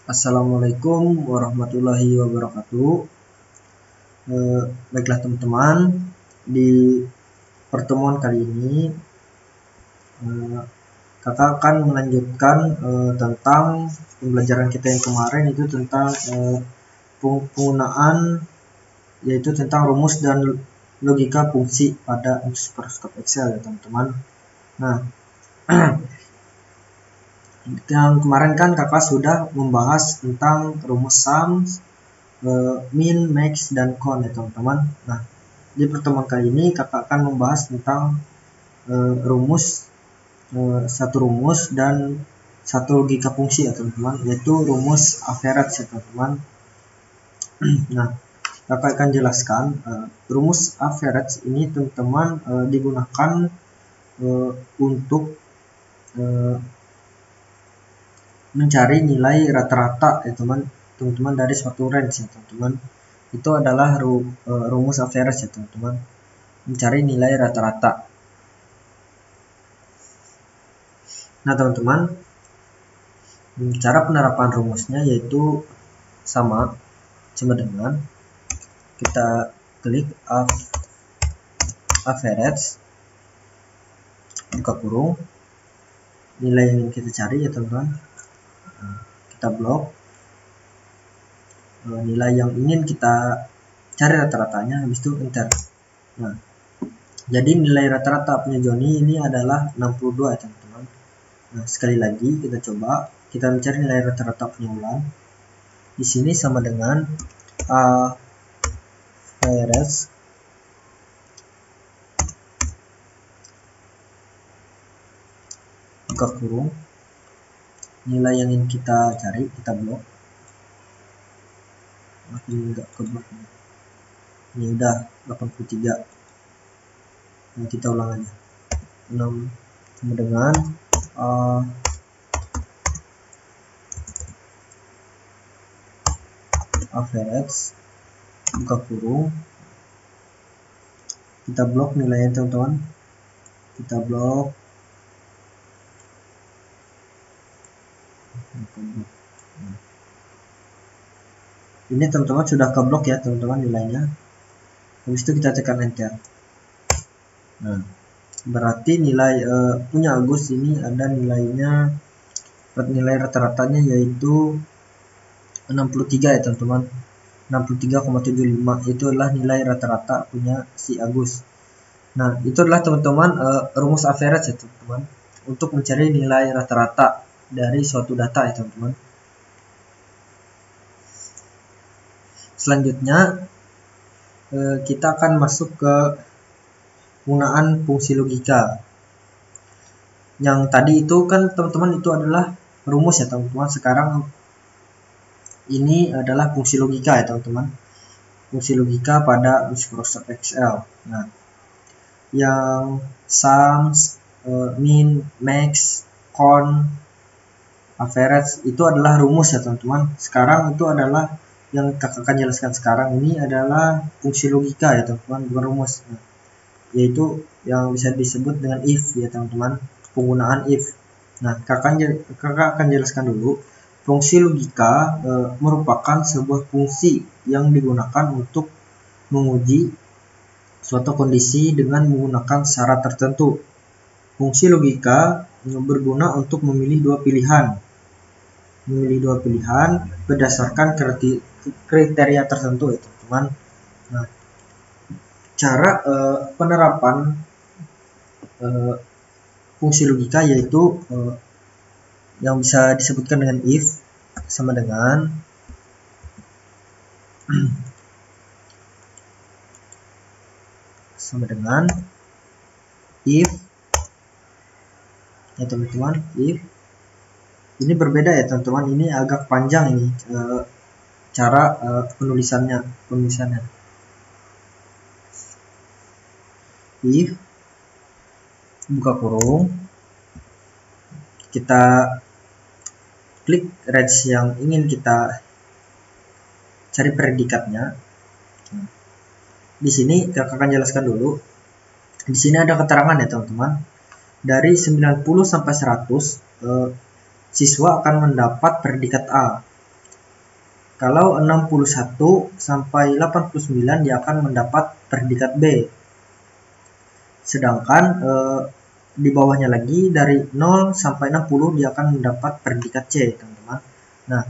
Assalamualaikum warahmatullahi wabarakatuh. Baiklah teman-teman, di pertemuan kali ini kakak akan melanjutkan tentang pembelajaran kita yang kemarin, itu tentang penggunaan, yaitu tentang rumus dan logika fungsi pada mikroskop Excel ya teman-teman. Nah, yang kemarin kan kakak sudah membahas tentang rumus sum, min, max, dan con ya teman-teman. Nah, di pertemuan kali ini kakak akan membahas tentang satu rumus dan satu logika fungsi ya teman-teman, yaitu rumus average ya teman-teman. Nah, kakak akan jelaskan rumus average ini teman-teman digunakan untuk mencari nilai rata-rata ya teman-teman dari suatu range ya teman-teman. Itu adalah rumus average ya teman-teman, mencari nilai rata-rata. Nah teman-teman, cara penerapan rumusnya yaitu sama dengan kita klik average, buka kurung, nilai yang kita cari ya teman-teman, kita blok nilai yang ingin kita cari rata-ratanya, habis itu enter. Nah, jadi nilai rata-rata punya Joni ini adalah 62 ya teman-teman. Nah, sekali lagi kita coba, kita mencari nilai rata-rata punya Ulan. Di sini sama dengan average buka kurung, nilai yang ingin kita cari kita blok. Ini enggak keblok, ini udah 83. Nah, kita ulang aja, 6 sama dengan average buka kurung, kita blok nilainya teman-teman, kita blok. Ini teman-teman sudah keblok ya teman-teman nilainya. Habis itu kita tekan enter. Nah, berarti nilai punya Agus ini ada nilainya, nilai rata-ratanya yaitu 63 ya teman-teman, 63,75. itu adalah nilai rata-rata punya si Agus. Nah, itu adalah teman-teman rumus average ya teman-teman, untuk mencari nilai rata-rata dari suatu data ya teman-teman. Selanjutnya kita akan masuk ke penggunaan fungsi logika. Yang tadi itu kan teman-teman itu adalah rumus ya teman-teman. Sekarang ini adalah fungsi logika ya teman-teman, fungsi logika pada mikroskop Excel. Nah, yang sum, min, max, con, average itu adalah rumus ya teman-teman. Sekarang itu adalah yang kakak akan jelaskan sekarang ini adalah fungsi logika ya teman-teman, bukan rumus. Nah, yaitu yang bisa disebut dengan if ya teman-teman, penggunaan if. Nah, kakak akan jelaskan dulu. Fungsi logika merupakan sebuah fungsi yang digunakan untuk menguji suatu kondisi dengan menggunakan syarat tertentu. Fungsi logika berguna untuk memilih dua pilihan berdasarkan kriteria tertentu ya teman-teman. Nah, cara penerapan fungsi logika yaitu yang bisa disebutkan dengan if sama dengan if ya teman-teman. If ini berbeda ya teman-teman, ini agak panjang ini cara penulisannya. If buka kurung, kita klik range yang ingin kita cari predikatnya. Di sini kakak akan jelaskan dulu. Di sini ada keterangan ya teman-teman. Dari 90 sampai 100 siswa akan mendapat predikat A. Kalau 61 sampai 89 dia akan mendapat predikat B. Sedangkan di bawahnya lagi dari 0 sampai 60 dia akan mendapat predikat C, teman-teman. Nah,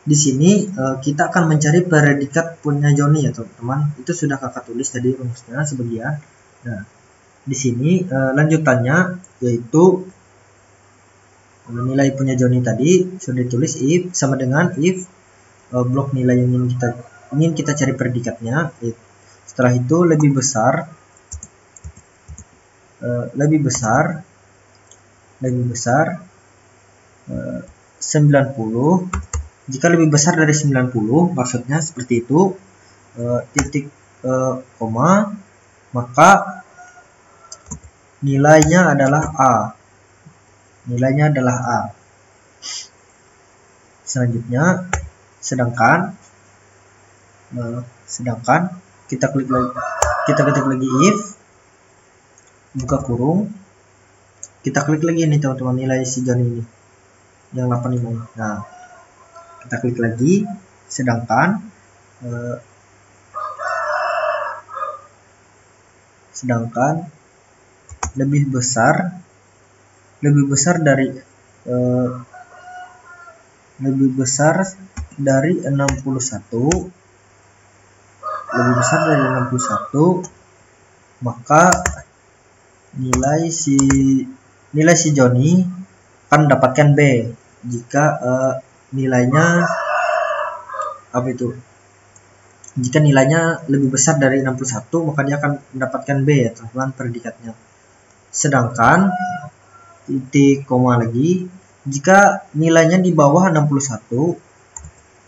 di sini kita akan mencari predikat punya Joni ya, teman-teman. Itu sudah kakak tulis tadi rumusnya sebagian. Nah, di sini lanjutannya yaitu nilai punya Joni tadi sudah ditulis if sama dengan if blok nilai yang ingin kita cari predikatnya. Setelah itu lebih besar 90. Jika lebih besar dari 90 maksudnya seperti itu, titik koma, maka nilainya adalah A. Selanjutnya sedangkan kita ketik lagi if buka kurung, kita klik lagi nih teman-teman nilai si Joni ini yang 85 ini. Nah, kita klik lagi sedangkan lebih besar dari 61, maka nilai si Joni akan mendapatkan B. Jika jika nilainya lebih besar dari 61, maka dia akan mendapatkan B ya teman-teman predikatnya. Sedangkan titik koma lagi, jika nilainya di bawah 61,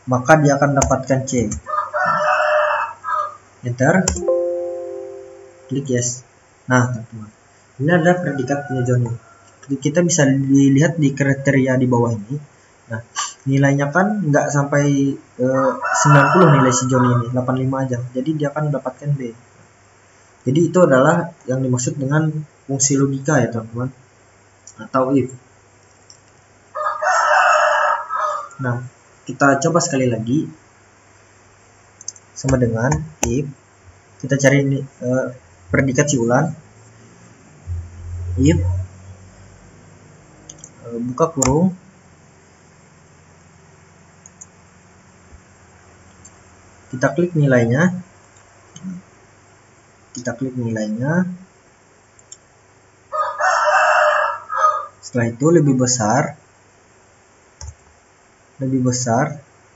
maka dia akan mendapatkan C. Enter, klik yes. Nah teman-teman, ini adalah predikat punya Joni. Kita bisa dilihat di kriteria di bawah ini. Nah, nilainya kan nggak sampai 90 nilai si Joni ini, 85 aja. Jadi dia akan mendapatkan B. Jadi itu adalah yang dimaksud dengan fungsi logika ya teman-teman, atau if. Nah, kita coba sekali lagi sama dengan if. Kita cari ini predikat si ulan. If buka kurung, kita klik nilainya, setelah itu lebih besar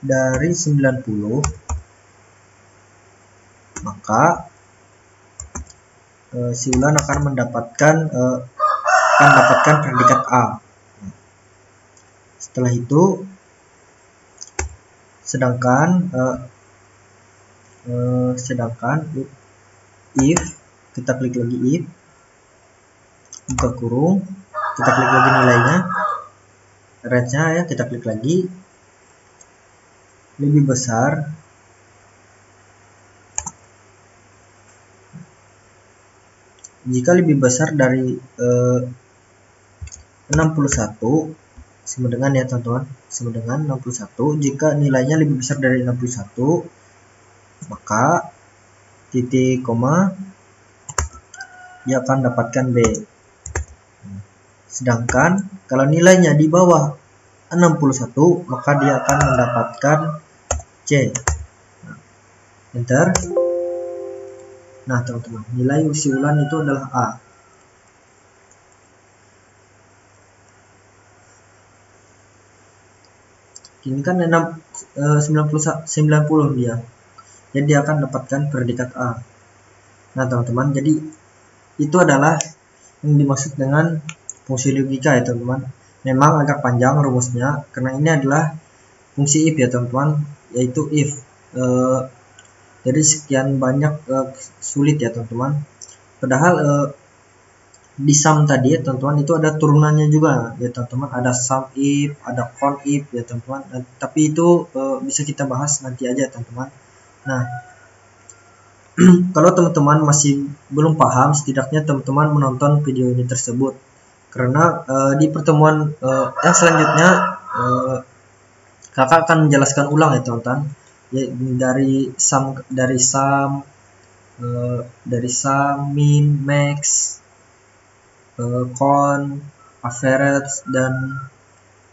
dari 90, maka si ulan akan mendapatkan predikat A. Setelah itu sedangkan if, kita klik lagi if, buka kurung, kita klik lagi nilainya, range-nya ya, kita klik lagi, lebih besar jika lebih besar dari 61, sama dengan ya teman-teman, sama dengan 61. Jika nilainya lebih besar dari 61, maka titik koma dia akan dapatkan B. Sedangkan kalau nilainya di bawah 61, maka dia akan mendapatkan C. Enter. Nah teman-teman, nilai si ulan itu adalah A. Ini kan 90 dia, jadi dia akan dapatkan predikat A. Nah teman-teman, jadi itu adalah yang dimaksud dengan fungsi logika ya teman-teman. Memang agak panjang rumusnya karena ini adalah fungsi if ya teman-teman, yaitu if. Jadi sekian banyak sulit ya teman-teman. Padahal di sum tadi ya teman-teman itu ada turunannya juga ya teman-teman, ada sum if, ada count if ya teman-teman. Tapi itu bisa kita bahas nanti aja teman-teman. Nah, kalau teman-teman masih belum paham, setidaknya teman-teman menonton video ini tersebut, karena di pertemuan yang selanjutnya Kakak akan menjelaskan ulang ya teman-teman. Ya, dari sum, min, max, con, average, dan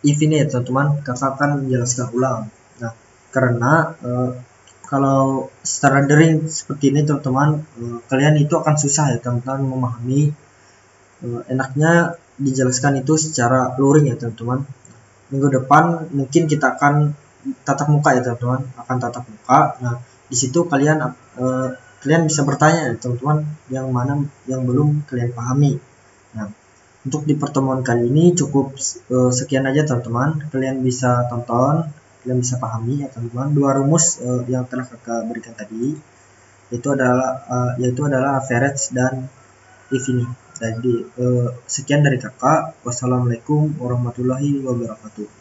if ini ya teman-teman. Kakak akan menjelaskan ulang. Nah, karena kalau secara daring seperti ini teman-teman, kalian itu akan susah ya teman-teman memahami. Enaknya dijelaskan itu secara luring ya teman-teman. Minggu depan mungkin kita akan tatap muka ya teman-teman, akan tatap muka. Nah, di situ kalian bisa bertanya ya teman-teman, yang mana yang belum kalian pahami. Nah, untuk di pertemuan kali ini cukup sekian aja teman-teman. Kalian bisa tonton, kalian bisa pahami ya teman-teman, dua rumus yang telah kakak berikan tadi, yaitu adalah average dan if ini. Jadi sekian dari kakak. Wassalamualaikum warahmatullahi wabarakatuh.